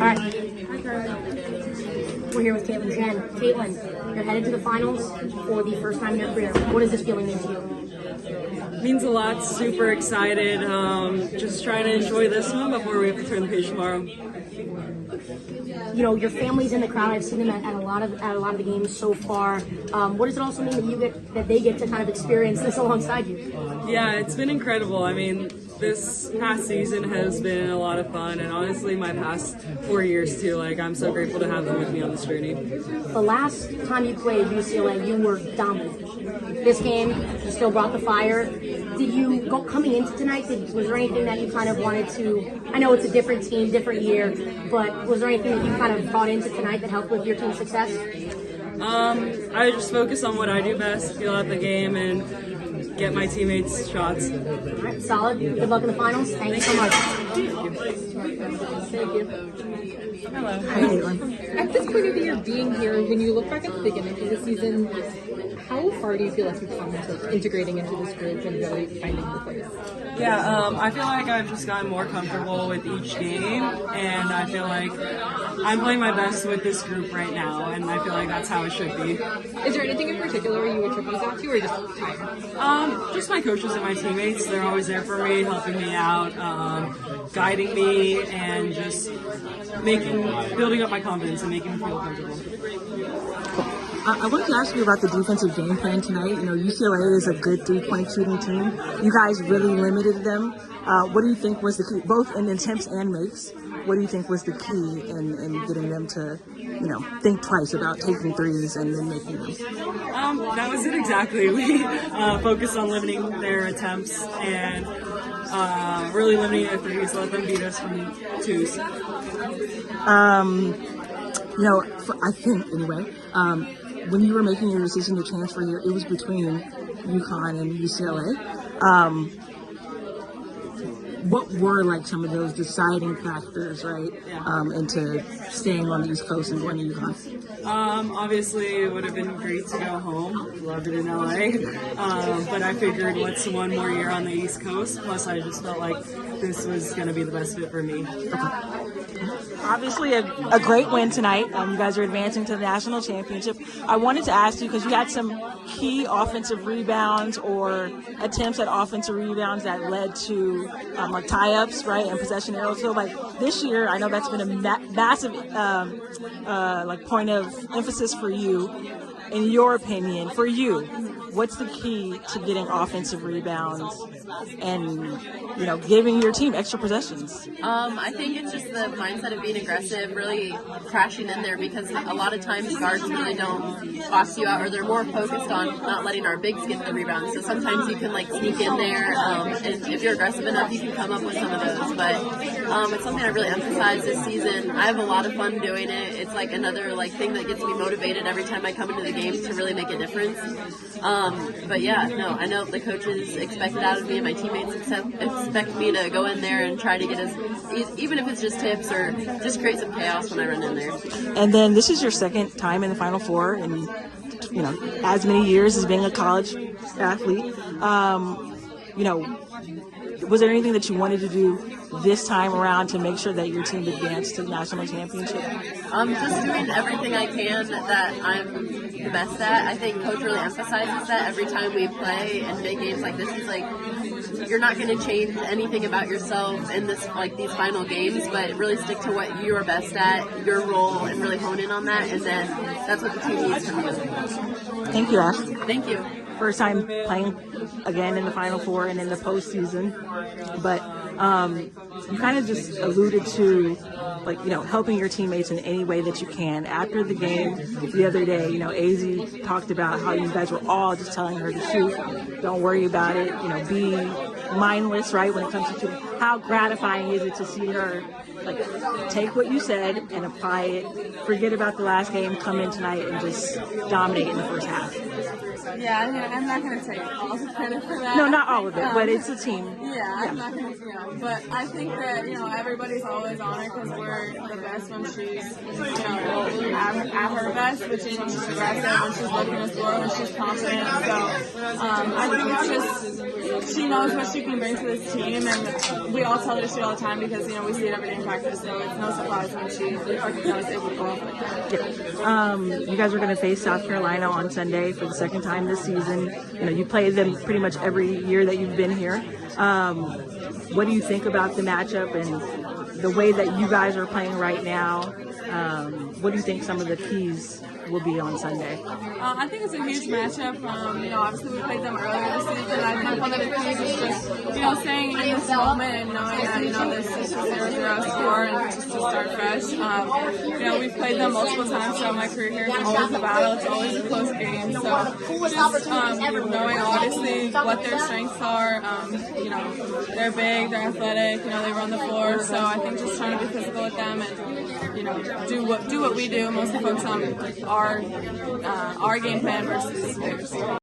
right. We're here with Kaitlyn Chen. Kaitlyn, you're headed to the finals for the first time in your career. What does this feeling mean to you? Means a lot. Super excited. Just trying to enjoy this one before we have to turn the page tomorrow. You know, your family's in the crowd. I've seen them at a lot of the games so far. What does it also mean that they get to kind of experience this alongside you? Yeah, it's been incredible. I mean, this past season has been a lot of fun, and honestly, my past 4 years too. Like, I'm so grateful to have them with me on this journey. The last time you played UCLA, you were dominant. This game, you still brought the fire. Did you go coming into tonight? Was there anything that you kind of wanted to? I know it's a different team, different year, but was there anything that you kind of brought into tonight that helped with your team's success? I just focus on what I do best, feel out the game, and get my teammates shots. All right, solid. Good luck in the finals. Thank you so much. Thank you. Hello. Hi, Kaitlyn. At this point of the year, being here, when you look back at the beginning of the season, how far do you feel like you've come to integrating into this group and really finding your place? Yeah, I feel like I've just gotten more comfortable with each game, and I feel like I'm playing my best with this group right now, and I feel like that's how it should be. Is there anything in particular you attribute that to, or just time? Just my coaches and my teammates. They're always there for me, helping me out, guiding me, and just building up my confidence and making me feel comfortable. I wanted to ask you about the defensive game plan tonight. You know, UCLA is a good three-point shooting team. You guys really limited them. What do you think was the key, both in attempts and makes? What do you think was the key in getting them to, you know, think twice about taking threes and then making them? That was it exactly. We focused on limiting their attempts and really limiting their threes, let them beat us from twos. You know, I think anyway. When you were making your decision to transfer here, it was between UConn and UCLA. What were like some of those deciding factors, right, into staying on the East Coast and going to UConn? Obviously, it would have been great to go home. Loved it in LA. But I figured, what's one more year on the East Coast? Plus, I just felt like this was going to be the best fit for me. Okay. Obviously, a great win tonight. You guys are advancing to the national championship. I wanted to ask you, because you had some key offensive rebounds or attempts at offensive rebounds that led to like tie-ups, right, and possession arrows. So, like this year, I know that's been a massive like point of emphasis for you. In your opinion, for you, what's the key to getting offensive rebounds and, you know, giving your team extra possessions? I think it's just the mindset of being aggressive, really crashing in there, because a lot of times guards really don't box you out, or they're more focused on not letting our bigs get the rebounds. So sometimes you can like sneak in there, and if you're aggressive enough, you can come up with some of those. But it's something I really emphasize this season. I have a lot of fun doing it. It's like another like thing that gets me motivated every time I come into the game to really make a difference. But yeah, no, I know the coaches expect it out of me, and my teammates expect me to go in there and try to get even if it's just tips or just create some chaos when I run in there. And then this is your second time in the Final Four, and you know, as many years as being a college athlete. You know, was there anything that you wanted to do this time around to make sure that your team advanced to the national championship? Just doing everything I can that I'm the best at. I think Coach really emphasizes that every time we play and big games like this. He's like, you're not going to change anything about yourself in this, like these final games, but really stick to what you're best at, your role, and really hone in on that. And then that's what the team needs from you. Thank you, Ash. Thank you. First time playing again in the Final Four and in the postseason, but you kind of just alluded to, like, you know, helping your teammates in any way that you can. After the game the other day, you know, AZ talked about how you guys were all just telling her to shoot, don't worry about it, you know, be mindless, right, when it comes to shooting. How gratifying is it to see her, like, take what you said and apply it, forget about the last game, come in tonight and just dominate in the first half? Yeah, I'm not going to take all the credit for that. No, not all of it, but it's a team. I'm not going to, but I think that, everybody's always on her because we're the best when she's, at her best, which is when she's aggressive, when she's looking to score, when she's confident. So I think it's just, she knows what she can bring to this team, and we all tell her to shoot all the time because, we see it every day in practice. practice, so it's no surprise when she is able to go off like that. You guys are going to face South Carolina on Sunday for the second time this season. You know, you play them pretty much every year that you've been here. What do you think about the matchup and the way that you guys are playing right now? What do you think some of the keys will be on Sunday? I think it's a huge matchup. You know, obviously we played them earlier this season. I think one of the keys is just, you know, staying in this moment and knowing that, you know, this is a 0-0 score and just to start fresh. You know, we've played them multiple times throughout my career here. It's always a battle. It's always a close game. So just knowing obviously what their strengths are. You know, they're big, they're athletic, you know, they run the floor. So I think just trying to be physical with them and, you know, do what we do, mostly focus on our game plan versus theirs.